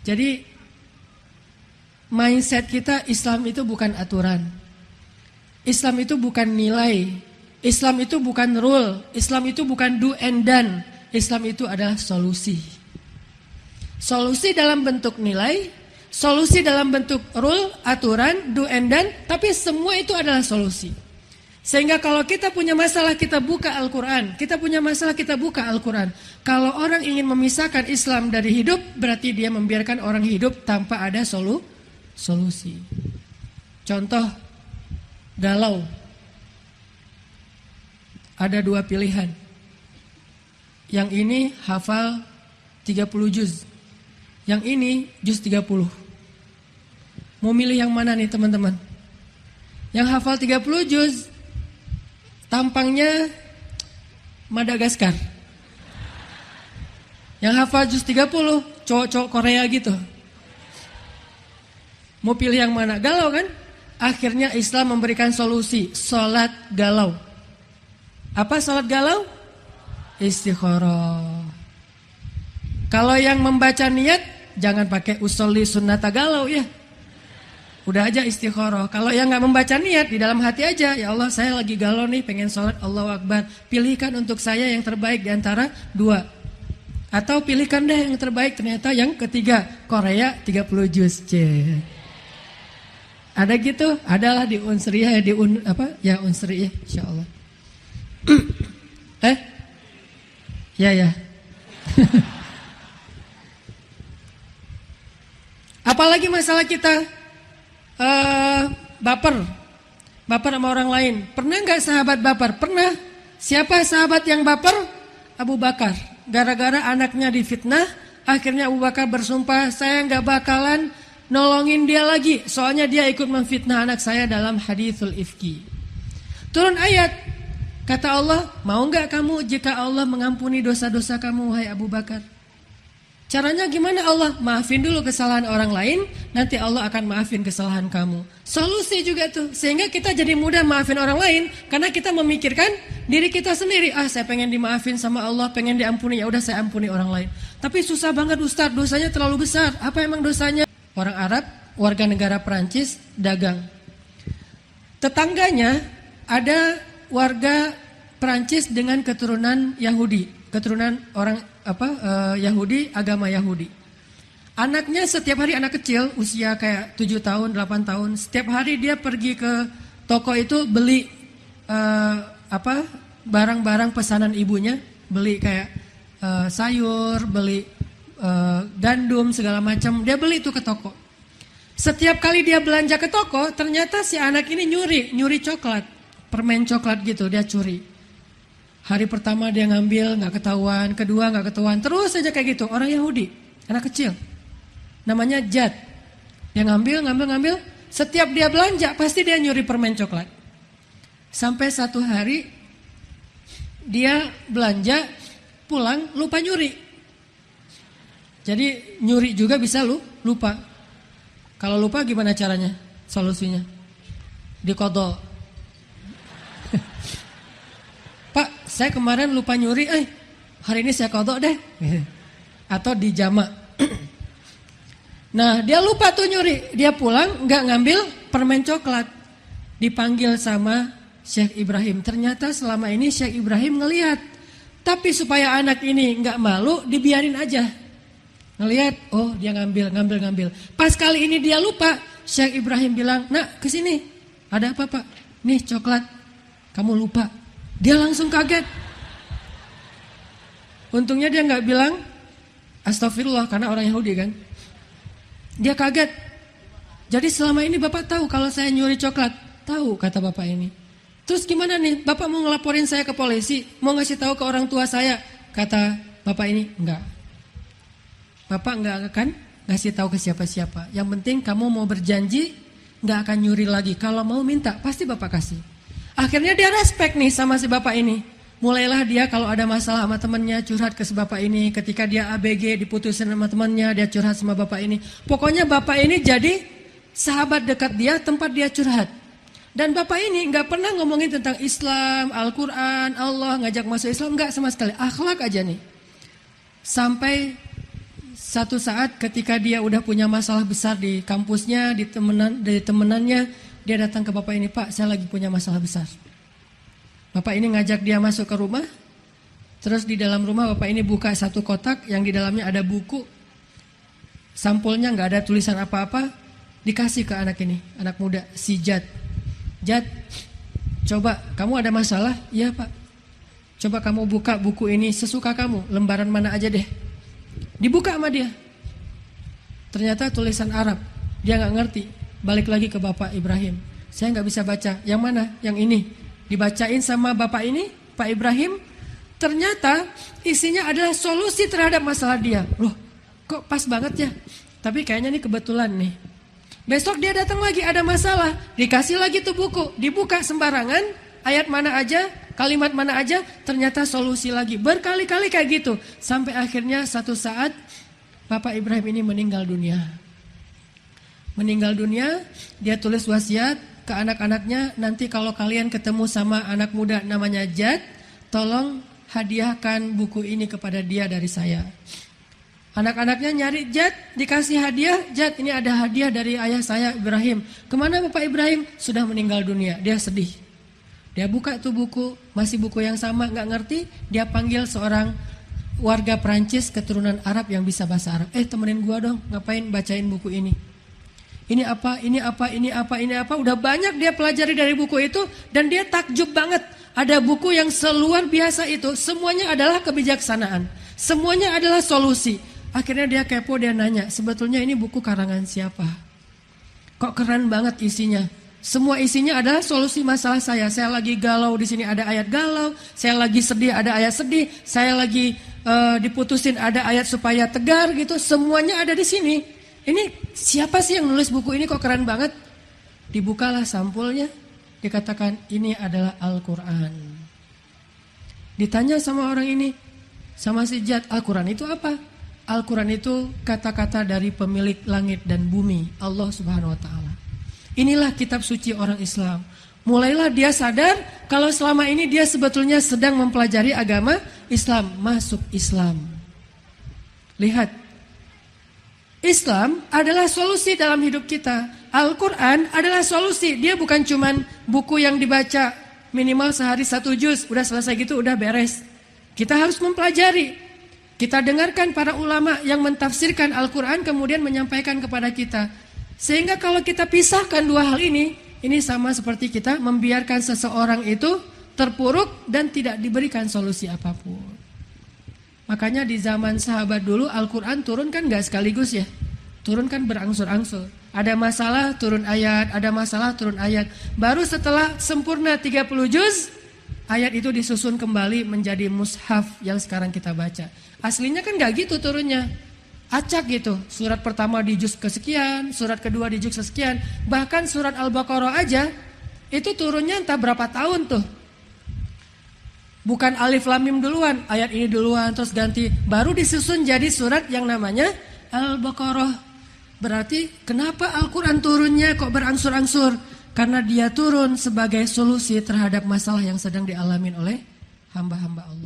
Jadi mindset kita, Islam itu bukan aturan. Islam itu bukan nilai. Islam itu bukan rule. Islam itu bukan do and done. Islam itu adalah solusi. Solusi dalam bentuk nilai, solusi dalam bentuk rule, aturan, do and done, tapi semua itu adalah solusi. Sehingga kalau kita punya masalah, kita buka Al-Quran. Kita punya masalah, kita buka Al-Quran. Kalau orang ingin memisahkan Islam dari hidup, berarti dia membiarkan orang hidup tanpa ada solusi. Contoh, galau. Ada dua pilihan. Yang ini hafal 30 juz. Yang ini juz 30. Mau milih yang mana nih teman-teman? Yang hafal 30 juz, tampangnya Madagaskar. Yang hafal juz 30, cowok-cowok Korea gitu. Mau pilih yang mana? Galau kan? Akhirnya Islam memberikan solusi, sholat galau. Apa sholat galau? Istikharah. Kalau yang membaca niat, jangan pakai usolli sunnata galau ya. Udah aja istikharah. Kalau yang gak membaca niat, di dalam hati aja, ya Allah saya lagi galau nih, pengen sholat, Allahu Akbar. Pilihkan untuk saya yang terbaik di antara dua. Atau pilihkan deh yang terbaik, ternyata yang ketiga, Korea 30 juz. Ada gitu? Adalah di Unsriyah, ya Unsriyah insyaallah. Ya. Apalagi masalah kita baper sama orang lain. Pernah nggak sahabat baper? Pernah. Siapa sahabat yang baper? Abu Bakar. Gara-gara anaknya difitnah, akhirnya Abu Bakar bersumpah, saya nggak bakalan nolongin dia lagi. Soalnya dia ikut memfitnah anak saya dalam haditsul ifki. Turun ayat. Kata Allah, mau nggak kamu jika Allah mengampuni dosa-dosa kamu, wahai Abu Bakar? Caranya gimana Allah? Maafin dulu kesalahan orang lain, nanti Allah akan maafin kesalahan kamu. Solusi juga tuh, sehingga kita jadi mudah maafin orang lain, karena kita memikirkan diri kita sendiri. Saya pengen dimaafin sama Allah, pengen diampuni, ya udah saya ampuni orang lain. Tapi susah banget Ustaz, dosanya terlalu besar. Apa emang dosanya? Orang Arab, warga negara Perancis, dagang. Tetangganya ada warga Perancis dengan keturunan Yahudi, keturunan orang Yahudi, agama Yahudi. Anaknya setiap hari, anak kecil usia kayak 7 tahun, 8 tahun, setiap hari dia pergi ke toko itu beli barang-barang pesanan ibunya, beli kayak sayur, beli gandum segala macam, dia beli itu ke toko. Setiap kali dia belanja ke toko, ternyata si anak ini nyuri coklat. Permen coklat gitu, dia curi. Hari pertama dia ngambil, gak ketahuan. Kedua gak ketahuan, terus saja kayak gitu. Orang Yahudi, anak kecil, namanya Jad. Dia ngambil. Setiap dia belanja, pasti dia nyuri permen coklat. Sampai satu hari, dia belanja, pulang, lupa nyuri. Jadi nyuri juga bisa lupa. Kalau lupa gimana caranya? Solusinya dikodok. Pak, saya kemarin lupa nyuri, hari ini saya kodok deh. Atau dijamak. Nah, dia lupa tuh nyuri. Dia pulang, gak ngambil permen coklat. Dipanggil sama Syekh Ibrahim. Ternyata selama ini Syekh Ibrahim ngelihat. Tapi supaya anak ini gak malu, dibiarin aja. Ngelihat, oh dia ngambil. Pas kali ini dia lupa, Syekh Ibrahim bilang, nak kesini. Ada apa Pak? Nih coklat, kamu lupa. Dia langsung kaget. Untungnya dia gak bilang astagfirullah, karena orang Yahudi kan. Dia kaget. Jadi selama ini Bapak tahu kalau saya nyuri coklat? Tahu, kata Bapak ini. Terus gimana nih? Bapak mau ngelaporin saya ke polisi? Mau ngasih tahu ke orang tua saya? Kata Bapak ini, enggak. Bapak enggak akan ngasih tahu ke siapa-siapa. Yang penting kamu mau berjanji enggak akan nyuri lagi. Kalau mau minta, pasti Bapak kasih. Akhirnya dia respect nih sama si Bapak ini. Mulailah dia kalau ada masalah sama temannya curhat ke si Bapak ini. Ketika dia ABG diputusin sama temannya, dia curhat sama Bapak ini. Pokoknya Bapak ini jadi sahabat dekat dia, tempat dia curhat. Dan Bapak ini enggak pernah ngomongin tentang Islam, Al-Quran, Allah, ngajak masuk Islam, enggak sama sekali. Akhlak aja nih. Sampai Satu saat ketika dia udah punya masalah besar di kampusnya, di temenannya, dia datang ke bapak ini, Pak, saya lagi punya masalah besar. Bapak ini ngajak dia masuk ke rumah, terus di dalam rumah bapak ini buka satu kotak yang di dalamnya ada buku, sampulnya nggak ada tulisan apa-apa, dikasih ke anak ini, anak muda, si Jad. Jad, coba kamu ada masalah? Iya Pak. Coba kamu buka buku ini sesuka kamu, lembaran mana aja deh. Dibuka sama dia. Ternyata tulisan Arab. Dia gak ngerti. Balik lagi ke Bapak Ibrahim. Saya gak bisa baca. Yang mana? Yang ini. Dibacain sama Bapak ini, Pak Ibrahim. Ternyata isinya adalah solusi terhadap masalah dia. Loh, kok pas banget ya? Tapi kayaknya ini kebetulan nih. Besok dia datang lagi ada masalah. Dikasih lagi tuh buku. Dibuka sembarangan. Ayat mana aja, kalimat mana aja, ternyata solusi lagi. Berkali-kali kayak gitu. Sampai akhirnya satu saat Bapak Ibrahim ini meninggal dunia. Meninggal dunia, dia tulis wasiat ke anak-anaknya, nanti kalau kalian ketemu sama anak muda namanya Jad, tolong hadiahkan buku ini kepada dia dari saya. Anak-anaknya nyari Jad, dikasih hadiah. Jad, ini ada hadiah dari ayah saya Ibrahim. Kemana Bapak Ibrahim? Sudah meninggal dunia. Dia sedih. Dia buka tuh buku, masih buku yang sama, gak ngerti. Dia panggil seorang warga Perancis keturunan Arab yang bisa bahasa Arab. Temenin gua dong, ngapain bacain buku ini. Ini apa, ini apa, ini apa, ini apa. Udah banyak dia pelajari dari buku itu. Dan dia takjub banget. Ada buku yang seluar biasa itu. Semuanya adalah kebijaksanaan. Semuanya adalah solusi. Akhirnya dia kepo, dia nanya, sebetulnya ini buku karangan siapa? Kok keren banget isinya? Semua isinya adalah solusi masalah saya. Saya lagi galau, di sini ada ayat galau. Saya lagi sedih, ada ayat sedih. Saya lagi diputusin, ada ayat supaya tegar gitu. Semuanya ada di sini. Ini siapa sih yang nulis buku ini, kok keren banget? Dibukalah sampulnya. Dikatakan ini adalah Al-Quran. Ditanya sama orang ini, sama si Jad, Al-Quran itu apa? Al-Quran itu kata-kata dari pemilik langit dan bumi, Allah Subhanahu Wa Taala. Inilah kitab suci orang Islam. Mulailah dia sadar kalau selama ini dia sebetulnya sedang mempelajari agama Islam, masuk Islam. Lihat, Islam adalah solusi dalam hidup kita. Al-Quran adalah solusi. Dia bukan cuman buku yang dibaca minimal sehari 1 juz, udah selesai gitu, udah beres. Kita harus mempelajari. Kita dengarkan para ulama yang mentafsirkan Al-Quran kemudian menyampaikan kepada kita. Sehingga kalau kita pisahkan dua hal ini sama seperti kita membiarkan seseorang itu terpuruk dan tidak diberikan solusi apapun. Makanya di zaman sahabat dulu Al-Quran turun kan gak sekaligus ya. Turun kan berangsur-angsur. Ada masalah turun ayat, ada masalah turun ayat. Baru setelah sempurna 30 juz, ayat itu disusun kembali menjadi mushaf yang sekarang kita baca. Aslinya kan gak gitu turunnya. Acak gitu, surat pertama di juz kesekian, surat kedua di juz kesekian. Bahkan surat Al-Baqarah aja, itu turunnya entah berapa tahun tuh. Bukan alif lam mim duluan, ayat ini duluan terus ganti. Baru disusun jadi surat yang namanya Al-Baqarah. Berarti kenapa Al-Quran turunnya kok berangsur-angsur? Karena dia turun sebagai solusi terhadap masalah yang sedang dialamin oleh hamba-hamba Allah.